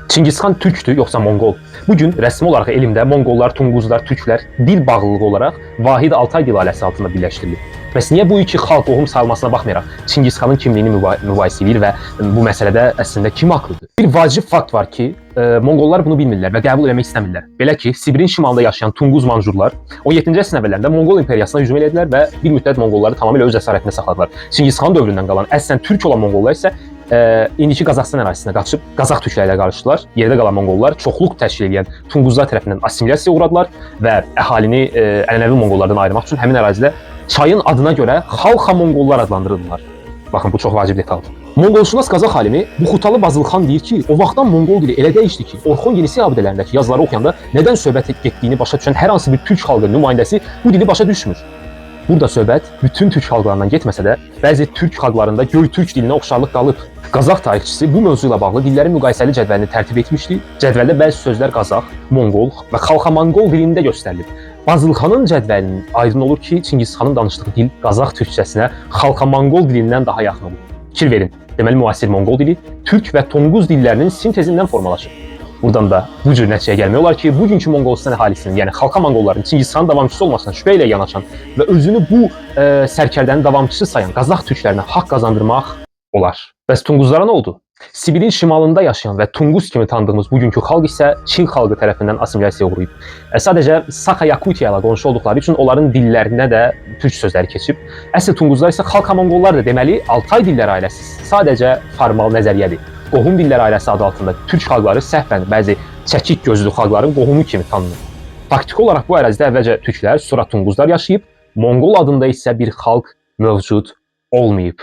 Çingizxan türkdür yoxsa Monqol? Bugün rəsmi olaraq elmdə Monqollar, Tunguzlar, Türklər dil bağlılığı olaraq vahid Altay dil ailəsi altında birləşdirilir. Bəs niyə bu iki xalq qohum sayılmasına baxmayaraq Çingizxanın kimliyini mübahisə edir və bu məsələdə əslində kim haqlıdır? Bir vacib fakt var ki, Monqollar bunu bilmirlər və qəbul etmək istəmirlər. Belə ki, Sibirin şimalında yaşayan Tunguz Manjurlar 17-ci əsrin əvvəllərində Monqol imperiyasına hücum etdilər və bir müddət Monqolları tamamilə öz əsarətində saxladılar. Çingizxan dövründən qalan əslən türk olan Monqollar isə indiki Qazaxstan ərazisinə qaçıb Qazax türkləri ilə qarışdılar. Yerdə qalan Monqollar çoxluq təşkil edən Tunguzlar tərəfindən assimilyasiyaya uğradılar və əhalini ənənəvi Monqollardan ayırmaq üçün həmin ərazidə çayın adına görə Xalxa Monqollar adlandırıldılar. Baxın, bu çox vacib detaldır. Monqolşünas Qazax alimi Buxutalı Bazılxan deyir ki, o vaxtdan Monqol dili elə dəyişdi ki, Orxon Yenisi abidələrindəki yazıları oxuyanda nədən söhbət getdiyini başa düşən hər hansı bir türk xalqı nümayəndəsi bu dili başa düşmür. Burada söhbət bütün türk xalqlarından getməsə də, bəzi türk xalqlarında Göytürk dilinə oxşarlıq qalıb. Qazax tarixçisi bu mövzu ilə bağlı dillərin müqayisəli cədvəlini tərtib etmişdi. Cədvəldə bəzi sözlər Qazax, Monqol və Xalxa-Monqol dilində göstərilib. Bazılxanın cədvəlinin aydın olur ki, Çingizxanın danışdığı dil Qazax türkçəsinə Xalxa-Monqol dilindən daha yaxın olur. Fikir verin, deməli müasir Monqol dili türk və Tunguz dillərinin sintezindən formalaşır. Buradan da bu cür nəticəyə gəlmək olar ki, bugünkü Monqolistan əhalisinin, yəni Xalqa Monqolların Çingizxanın davamçısı olmasına şübhə ilə yanaşan və özünü bu sərkərdənin davamçısı sayan Qazax türklərinə haqq qazandırmaq olar. Bəs Tunguzlara nə oldu? Sibirin şimalında yaşayan və Tunguz kimi tanıdığımız bugünkü xalq isə Çin xalqı tərəfindən assimilyasiyaya uğrayıb. Sadəcə Sakha-Yakutiya ilə qonşu olduqları üçün onların dillərinə də türk sözləri keçib. Əsl Tunguzlar isə Xalqa-Monqollar da deməli Altay dilləri ailəsi sadəcə formal nəzəriyyədir. Qohum dilləri ailəsi adı altında türk xalqları səhvən bəzi çəkik gözlü xalqların qohumu kimi tanınır. Faktiki olaraq bu ərazidə əvvəlcə türklər, sonra Tunguzlar yaşayıb, Monqol adında isə bir xalq mövcud olmayıb.